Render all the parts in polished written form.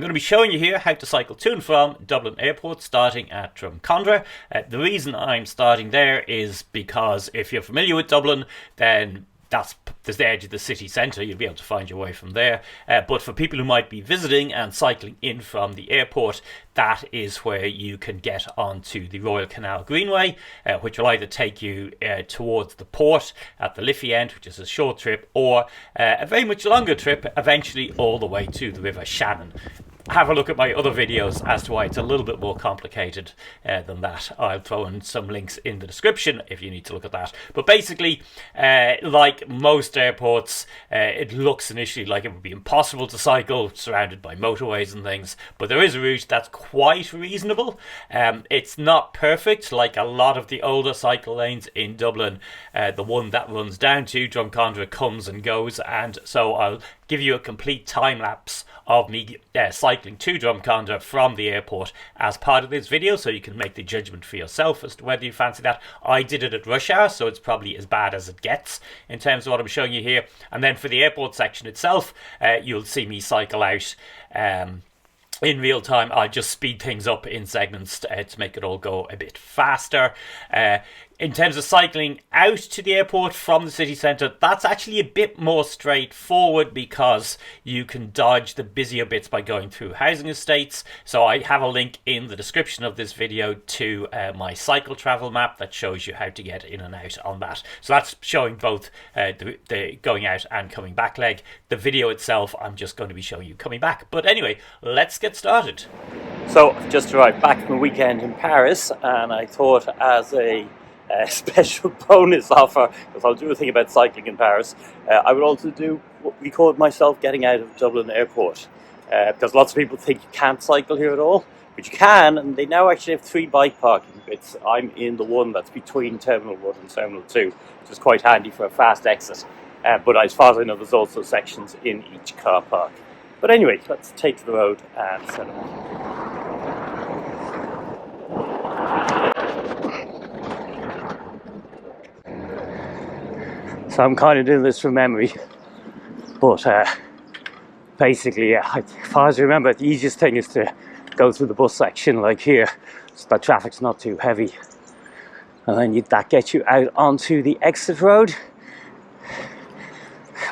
I'm going to be showing you here how to cycle to and from Dublin Airport starting at Drumcondra. The reason I'm starting there is because if you're familiar with Dublin, then there's the edge of the city centre. You'll be able to find your way from there. But for people who might be visiting and cycling in from the airport, that is where you can get onto the Royal Canal greenway, which will either take you towards the port at the Liffey end, which is a short trip, or a very much longer trip, eventually all the way to the River Shannon. Have a look at my other videos as to why it's a little bit more complicated than that. I'll throw in some links in the description if you need to look at that. But basically, like most airports, it looks initially like it would be impossible to cycle, surrounded by motorways and things. But there is a route that's quite reasonable. It's not perfect, like a lot of the older cycle lanes in Dublin. The one that runs down to Drumcondra comes and goes, and so I'll give you a complete time lapse of me cycling to Drumcondra from the airport as part of this video, so you can make the judgment for yourself as to whether you fancy that. I did it at rush hour, so it's probably as bad as it gets in terms of what I'm showing you here. And then for the airport section itself, you'll see me cycle out in real time. I'll just speed things up in segments to make it all go a bit faster. In terms of cycling out to the airport from the city centre, that's actually a bit more straightforward because you can dodge the busier bits by going through housing estates. So I have a link in the description of this video to my cycle travel map that shows you how to get in and out on that. So that's showing both the going out and coming back leg. The video itself, I'm just going to be showing you coming back. But anyway, let's get started. So I've just arrived back from a weekend in Paris, and I thought as a special bonus offer, because I'll do a thing about cycling in Paris, I would also record myself getting out of Dublin Airport, because lots of people think you can't cycle here at all, but you can, and they now actually have 3 bike parking bits. I'm in the one that's between Terminal 1 and Terminal 2, which is quite handy for a fast exit, but as far as I know there's also sections in each car park. But anyway, let's take to the road and set up. So I'm kind of doing this from memory, but basically, as far as I remember, the easiest thing is to go through the bus section like here, so that traffic's not too heavy, and then that gets you out onto the exit road.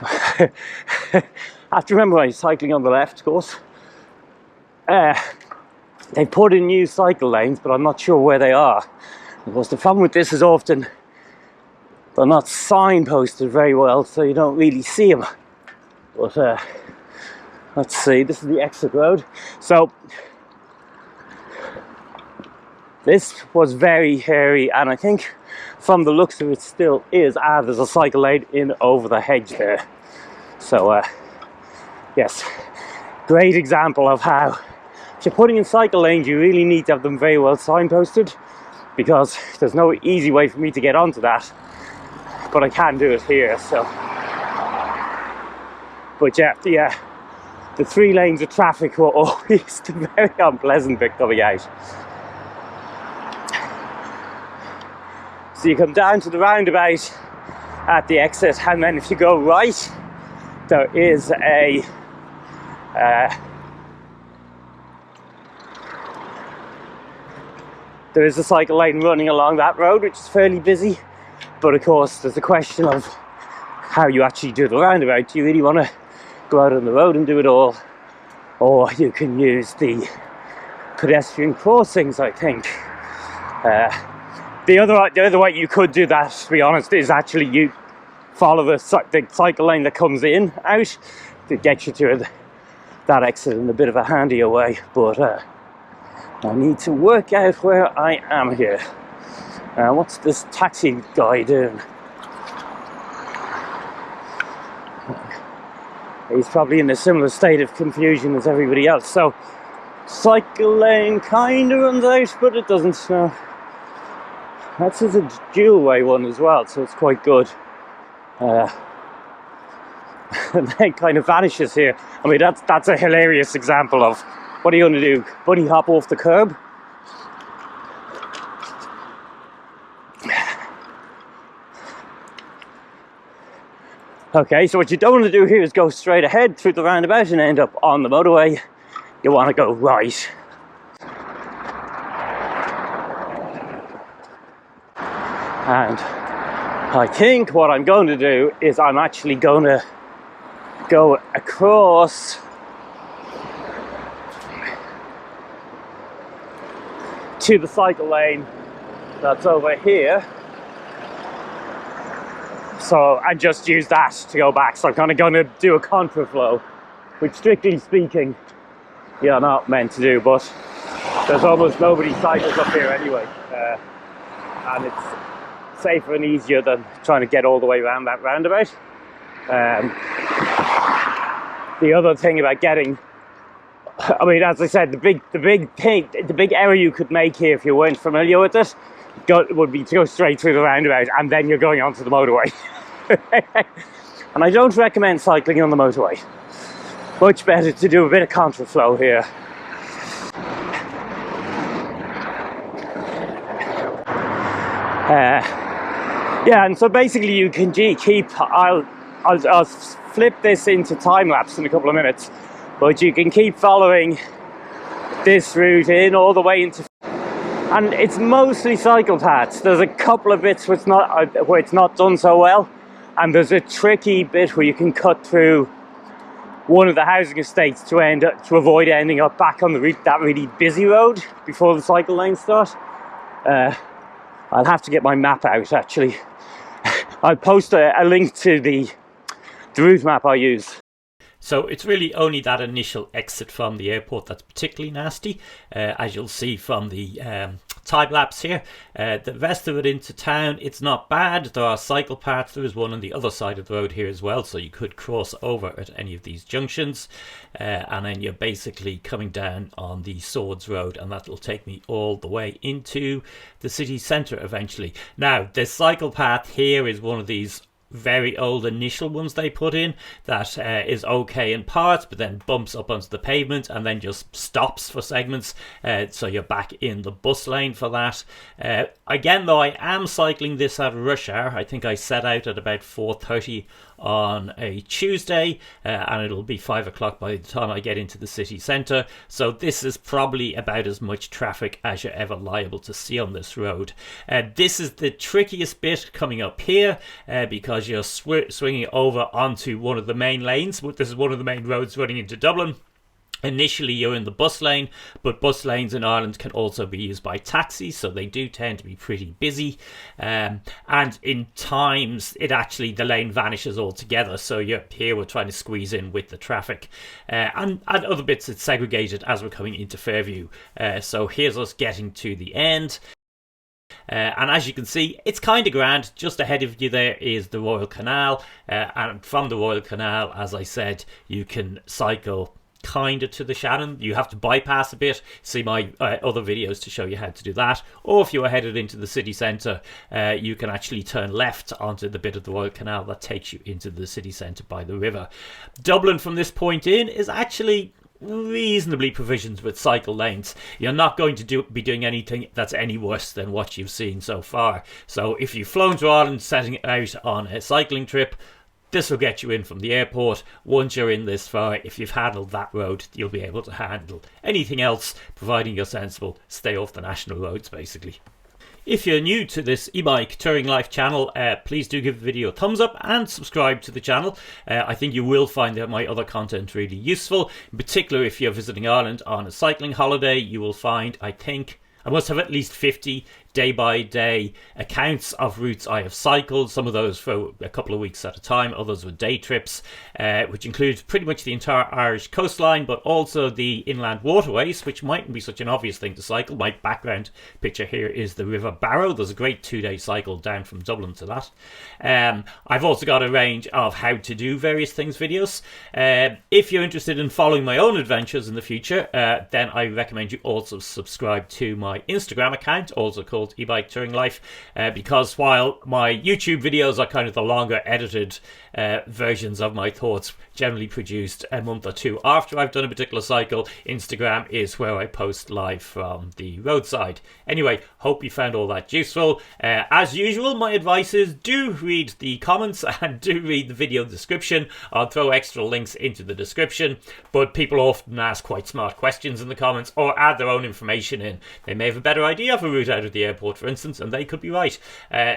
I have to remember when you're cycling on the left, of course. They put in new cycle lanes, but I'm not sure where they are. Of course, the problem with this is often they're not signposted very well, so you don't really see them. But let's see, this is the exit road. So this was very hairy, and I think from the looks of it still is. There's a cycle lane in over the hedge there. So yes, great example of how if you're putting in cycle lanes, you really need to have them very well signposted, because there's no easy way for me to get onto that. But I can do it here, so. But yeah, the 3 lanes of traffic were always the very unpleasant bit coming out. So you come down to the roundabout at the exit, and then if you go right, there is a cycle lane running along that road, which is fairly busy. But of course, there's the question of how you actually do the roundabout. Do you really want to go out on the road and do it all? Or you can use the pedestrian crossings, I think. The other way you could do that, to be honest, is actually you follow the cycle lane that comes in out to get you to that exit in a bit of a handier way. But I need to work out where I am here. What's this taxi guy doing? He's probably in a similar state of confusion as everybody else. So, cycle lane kind of runs out, but it doesn't. No. That's a dual way one as well, so it's quite good. And then kind of vanishes here. I mean, that's a hilarious example of what are you going to do? Bunny hop off the curb? Okay, so what you don't want to do here is go straight ahead through the roundabout and end up on the motorway. you want to go right. And I think what I'm going to do is I'm actually going to go across to the cycle lane that's over here. So, and just use that to go back. So I'm kind of going to do a contraflow, which strictly speaking, you're not meant to do, but there's almost nobody cycles up here anyway. And it's safer and easier than trying to get all the way around that roundabout. The other thing about getting, I mean, as I said, the big error you could make here if you weren't familiar with it would be to go straight through the roundabout and then you're going onto the motorway. And I don't recommend cycling on the motorway. Much better to do a bit of contraflow here. Yeah, and so basically you can keep, I'll flip this into time lapse in a couple of minutes, but you can keep following this route in all the way into, and it's mostly cycle paths. There's a couple of bits where it's not done so well, and there's a tricky bit where you can cut through one of the housing estates to avoid ending up back on that really busy road before the cycle lanes start. I'll have to get my map out actually. I'll post a link to the route map I use. So it's really only that initial exit from the airport that's particularly nasty, as you'll see from the time lapse here. The rest of it into town, it's not bad. There are cycle paths. There is one on the other side of the road here as well, so you could cross over at any of these junctions, and then you're basically coming down on the Swords Road, and that will take me all the way into the city centre eventually. Now, the cycle path here is one of these very old initial ones they put in that is okay in parts, but then bumps up onto the pavement and then just stops for segments, so you're back in the bus lane for that. Again though, I am cycling this at rush hour. I think I set out at about 4:30 on a Tuesday, and it'll be 5 o'clock by the time I get into the city centre, so this is probably about as much traffic as you're ever liable to see on this road. This is the trickiest bit coming up here, because you're swinging over onto one of the main lanes. This is one of the main roads running into Dublin. Initially you're in the bus lane, but bus lanes in Ireland can also be used by taxis, so they do tend to be pretty busy, and in times the lane vanishes altogether, so we're trying to squeeze in with the traffic, and other bits it's segregated as we're coming into Fairview. So here's us getting to the end. And as you can see, it's kind of grand. Just ahead of you there is the Royal Canal, and from the Royal Canal, as I said, you can cycle kind of to the Shannon. You have to bypass a bit. See my other videos to show you how to do that. Or if you are headed into the city centre, you can actually turn left onto the bit of the Royal Canal that takes you into the city centre by the river. Dublin from this point in is actually reasonably provisioned with cycle lanes. You're not going to be doing anything that's any worse than what you've seen so far. So if you've flown to Ireland setting out on a cycling trip, this will get you in from the airport. Once you're in this far, if you've handled that road, you'll be able to handle anything else, providing you're sensible. Stay off the national roads, basically. If you're new to this e-bike Touring Life channel, please do give the video a thumbs up and subscribe to the channel. I think you will find that my other content really useful. In particular, if you're visiting Ireland on a cycling holiday, you will find, I think, I must have at least 50 day-by-day accounts of routes I have cycled, some of those for a couple of weeks at a time, others were day trips, which includes pretty much the entire Irish coastline, but also the inland waterways, which mightn't be such an obvious thing to cycle. My background picture here is the River Barrow. There's a great 2-day cycle down from Dublin to that. I've also got a range of how to do various things videos. If you're interested in following my own adventures in the future, then I recommend you also subscribe to my Instagram account, also called adult e-bike touring life, because while my YouTube videos are kind of the longer edited versions of my thoughts, generally produced a month or two after I've done a particular cycle, Instagram is where I post live from the roadside. Anyway, hope you found all that useful. As usual, my advice is do read the comments and do read the video description. I'll throw extra links into the description, but people often ask quite smart questions in the comments or add their own information in. They may have a better idea of a route out of the airport, for instance, and they could be right.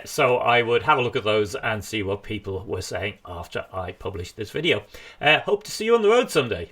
So I would have a look at those and see what people were saying after I published this video. Hope to see you on the road someday.